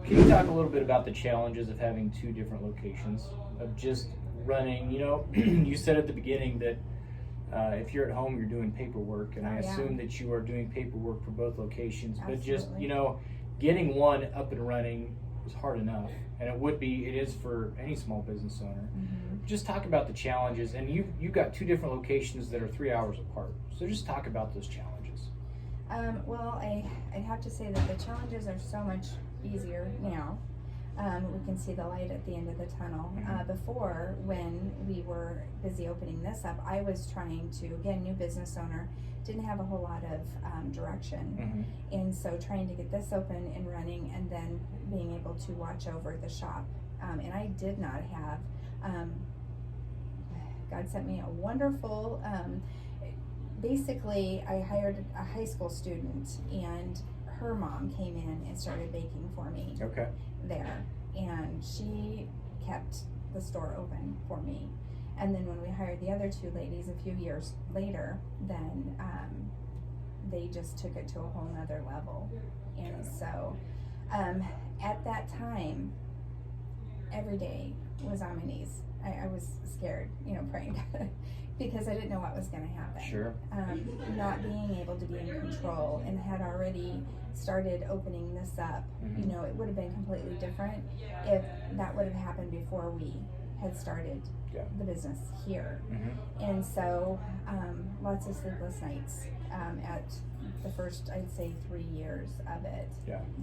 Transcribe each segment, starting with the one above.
Can you talk a little bit about the challenges of having two different locations, of just running, you said at the beginning that if you're at home, you're doing paperwork, and I assume that you are doing paperwork for both locations, Absolutely. but just, getting one up and running is hard enough, and it is for any small business owner. Mm-hmm. Just talk about the challenges, and you've got two different locations that are 3 hours apart, so just talk about those challenges. Well, I'd have to say that the challenges are so much easier now. We can see the light at the end of the tunnel. Before, when we were busy opening this up, I was trying to, again, new business owner, didn't have a whole lot of direction. And so trying to get this open and running, and then being able to watch over the shop. And I did not have, God sent me a wonderful, basically I hired a high school student, and her mom came in and started baking for me there, and she kept the store open for me. And then when we hired the other two ladies a few years later, then they just took it to a whole nother level. And so at that time, every day was on my knees. I was scared, praying because I didn't know what was going to happen. Sure. Not being able to be in control, and had already started opening this up. It would have been completely different if that would have happened before we had started the business here. And so lots of sleepless nights at the first, I'd say, 3 years of it,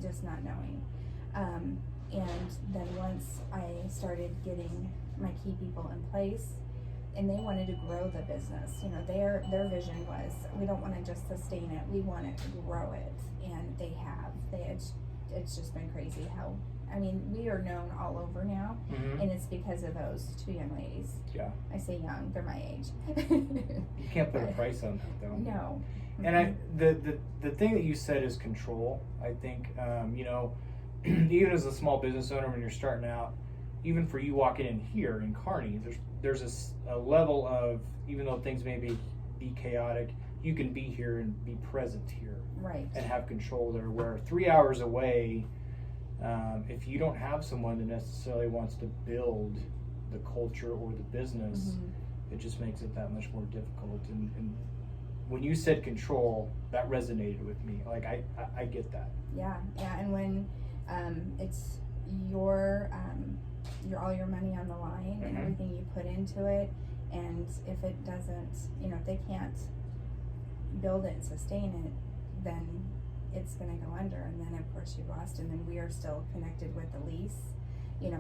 just not knowing. And then once I started getting my key people in place, and they wanted to grow the business, their vision was, we don't want to just sustain it, we want to grow it. And they have. It's just been crazy how, we are known all over now, and it's because of those two young ladies. I say young, they're my age. You can't put a price on that, though. No. And the thing that you said is control. I think, even as a small business owner, when you're starting out, even for you walking in here in Kearney, there's a level of, even though things may be chaotic, you can be here and be present here, and have control there. Where 3 hours away, if you don't have someone that necessarily wants to build the culture or the business, it just makes it that much more difficult. And when you said control, that resonated with me. Like I get that. Yeah, and when it's your all your money on the line, and everything you put into it, and if it doesn't, if they can't build it and sustain it, then it's going to go under, and then of course you've lost, and then we are still connected with the lease,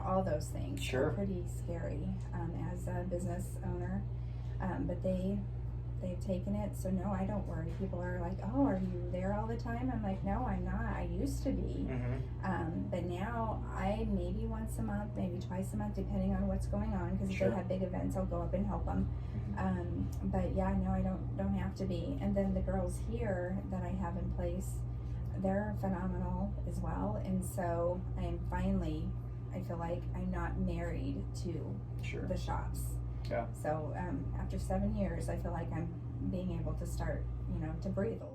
all those things are pretty scary as a business owner, but they've taken it, so no, I don't worry. People are like, oh, are you there all the time? I'm like, no, I'm not. I used to be, but now I maybe once a month, maybe twice a month, depending on what's going on, because if they have big events, I'll go up and help them. But yeah, no, I don't have to be. And then the girls here that I have in place, they're phenomenal as well, and so I feel like I'm not married to the shops. So after 7 years, I feel like I'm being able to start, to breathe a